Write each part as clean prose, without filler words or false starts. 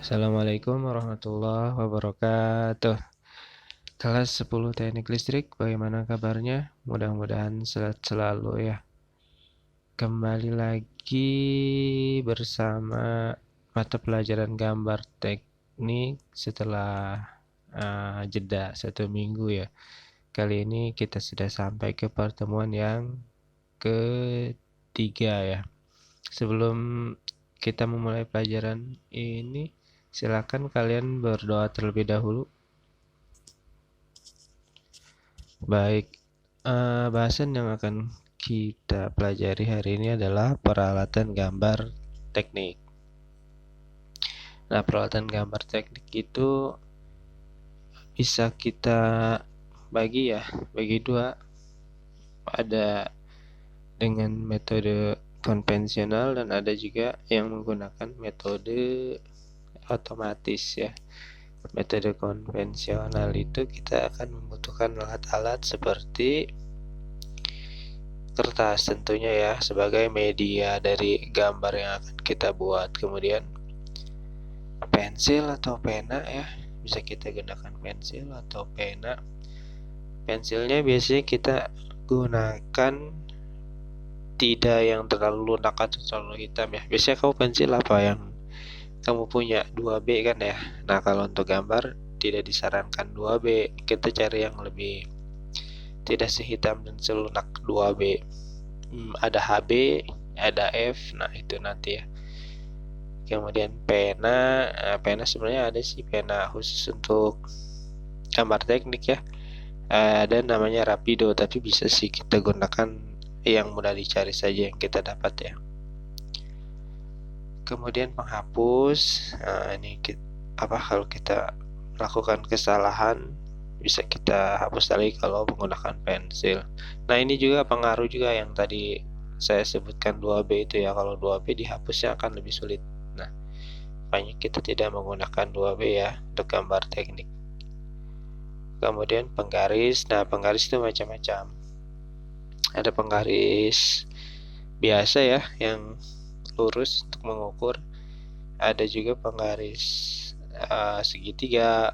Assalamualaikum warahmatullahi wabarakatuh. Kelas 10 Teknik Listrik, bagaimana kabarnya? Mudah-mudahan sehat selalu ya. Kembali lagi bersama mata pelajaran gambar teknik setelah jeda 1 minggu ya. Kali ini kita sudah sampai ke pertemuan yang ketiga ya. Sebelum kita memulai pelajaran ini, silakan kalian berdoa terlebih dahulu. Baik, bahasan yang akan kita pelajari hari ini adalah peralatan gambar teknik. Nah, peralatan gambar teknik itu bisa kita bagi dua. Ada dengan metode konvensional dan ada juga yang menggunakan metode otomatis ya. Metode konvensional itu kita akan membutuhkan alat-alat seperti kertas tentunya ya sebagai media dari gambar yang akan kita buat. Kemudian pensil atau pena ya, bisa kita gunakan pensil atau pena. Pensilnya biasanya kita gunakan tidak yang terlalu lunak atau terlalu hitam ya. Biasanya kamu pensil apa yang kamu punya? 2B kan ya. Nah, kalau untuk gambar tidak disarankan 2B, kita cari yang lebih tidak sehitam dan selunak 2B. Ada HB, ada F, nah itu nanti ya. Kemudian pena, pena sebenarnya ada sih pena khusus untuk gambar teknik ya. Ada namanya Rapido, tapi bisa sih kita gunakan yang mudah dicari saja yang kita dapat ya. Kemudian penghapus, ini kalau kita melakukan kesalahan bisa kita hapus lagi kalau menggunakan pensil. Nah, ini juga pengaruh juga yang tadi saya sebutkan 2B itu ya. Kalau 2B dihapusnya akan lebih sulit. Nah, makanya kita tidak menggunakan 2B ya untuk gambar teknik. Kemudian penggaris. Nah, penggaris itu macam-macam. Ada penggaris biasa ya yang lurus untuk mengukur. Ada juga penggaris segitiga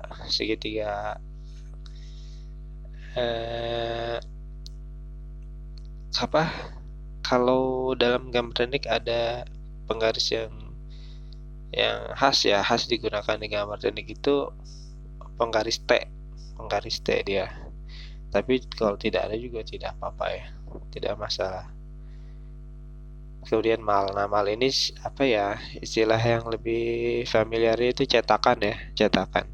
kalau dalam gambar teknik ada penggaris yang khas digunakan di gambar teknik itu penggaris T dia. Tapi kalau tidak ada juga tidak apa-apa ya, tidak masalah. Kemudian mal. Nah, mal ini apa ya, istilah yang lebih familiar itu cetakan ya, cetakan.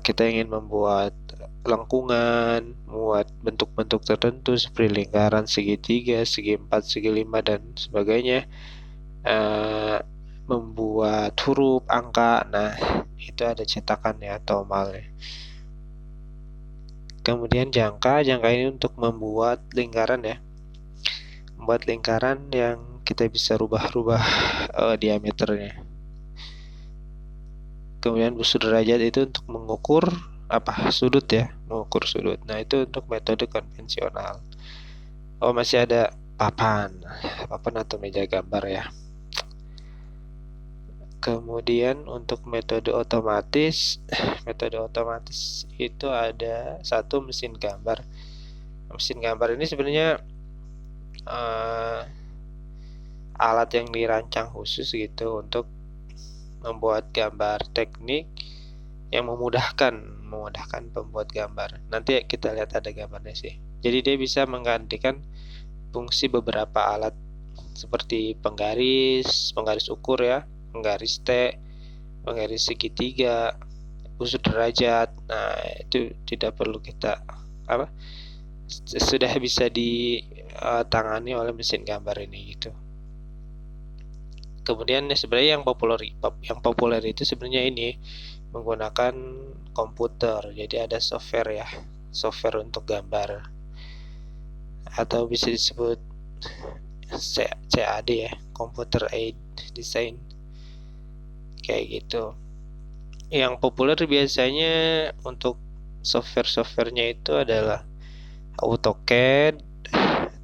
Kita ingin membuat lengkungan, membuat bentuk-bentuk tertentu seperti lingkaran, segitiga, segi 4, segi 5 dan sebagainya. Membuat huruf, angka. Nah, itu ada cetakan ya atau mal ya. Kemudian jangka ini untuk membuat lingkaran ya. Membuat lingkaran yang kita bisa rubah-rubah diameternya. Kemudian sudrajat itu untuk mengukur sudut ya, mengukur sudut. Nah, itu untuk metode konvensional. Masih ada papan atau meja gambar ya. Kemudian untuk metode otomatis itu ada satu mesin gambar. Mesin gambar ini sebenarnya alat yang dirancang khusus gitu untuk membuat gambar teknik yang memudahkan pembuat gambar. Nanti kita lihat ada gambarnya sih. Jadi dia bisa menggantikan fungsi beberapa alat seperti penggaris ukur ya, penggaris T, penggaris segitiga, usut derajat. Nah, itu tidak perlu kita sudah bisa ditangani oleh mesin gambar ini gitu. Kemudian sebenarnya yang populer itu sebenarnya ini menggunakan komputer. Jadi ada software ya, software untuk gambar atau bisa disebut CAD ya, Computer Aid Design, kayak gitu. Yang populer biasanya untuk software-softwarenya itu adalah AutoCAD,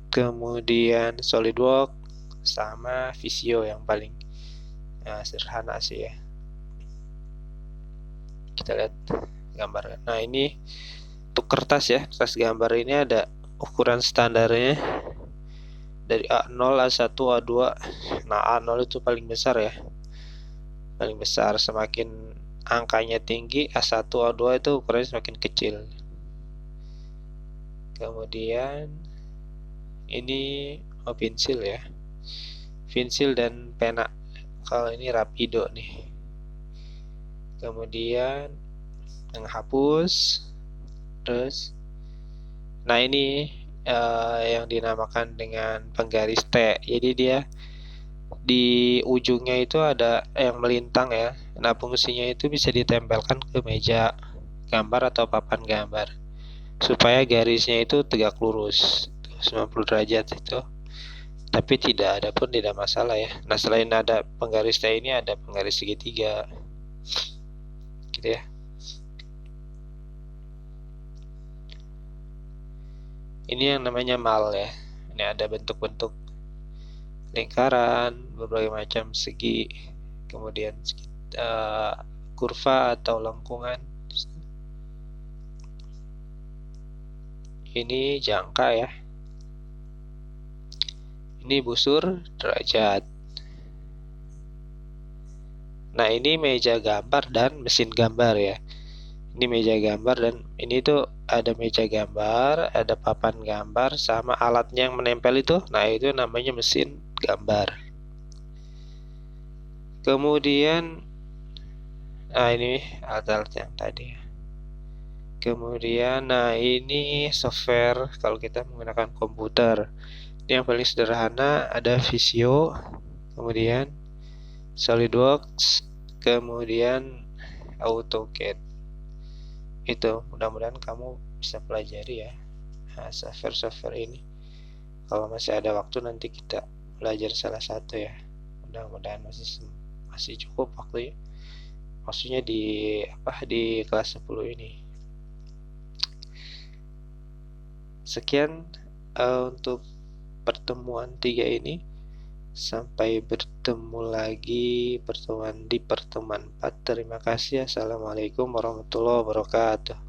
kemudian SolidWorks, sama Visio yang paling sederhana sih ya. Kita lihat gambar. Nah, ini untuk kertas ya, kertas gambar ini ada ukuran standarnya dari A0, A1, A2. Nah, A0 itu paling besar ya, paling besar. Semakin angkanya tinggi, A1, A2 itu ukurannya semakin kecil. Kemudian ini pensil ya, pensil dan pena. Kalau ini Rapido nih. Kemudian menghapus. Terus nah ini yang dinamakan dengan penggaris T. Jadi dia di ujungnya itu ada yang melintang ya. Nah, fungsinya itu bisa ditempelkan ke meja gambar atau papan gambar supaya garisnya itu tegak lurus 90 derajat itu. Tapi tidak ada pun tidak masalah ya. Nah, selain ada penggaris T ini ada penggaris segitiga gitu ya. Ini yang namanya mal ya. Ini ada bentuk-bentuk lingkaran, berbagai macam segi, kemudian kurva atau lengkungan. Ini jangka ya. Ini busur derajat. Nah, ini meja gambar dan mesin gambar ya. Ini meja gambar dan ini tuh ada meja gambar, ada papan gambar sama alatnya yang menempel itu. Nah, itu namanya mesin gambar. Kemudian ini alat-alat yang tadi ya. Kemudian ini software kalau kita menggunakan komputer. Ini yang paling sederhana ada Visio, kemudian SolidWorks, kemudian AutoCAD. Itu mudah-mudahan kamu bisa pelajari ya software-software ini. Kalau masih ada waktu nanti kita belajar salah satu ya. Mudah-mudahan masih cukup waktu ya. Maksudnya di kelas 10 ini. Sekian untuk pertemuan 3 ini. Sampai bertemu lagi di pertemuan 4. Terima kasih. Assalamualaikum warahmatullahi wabarakatuh.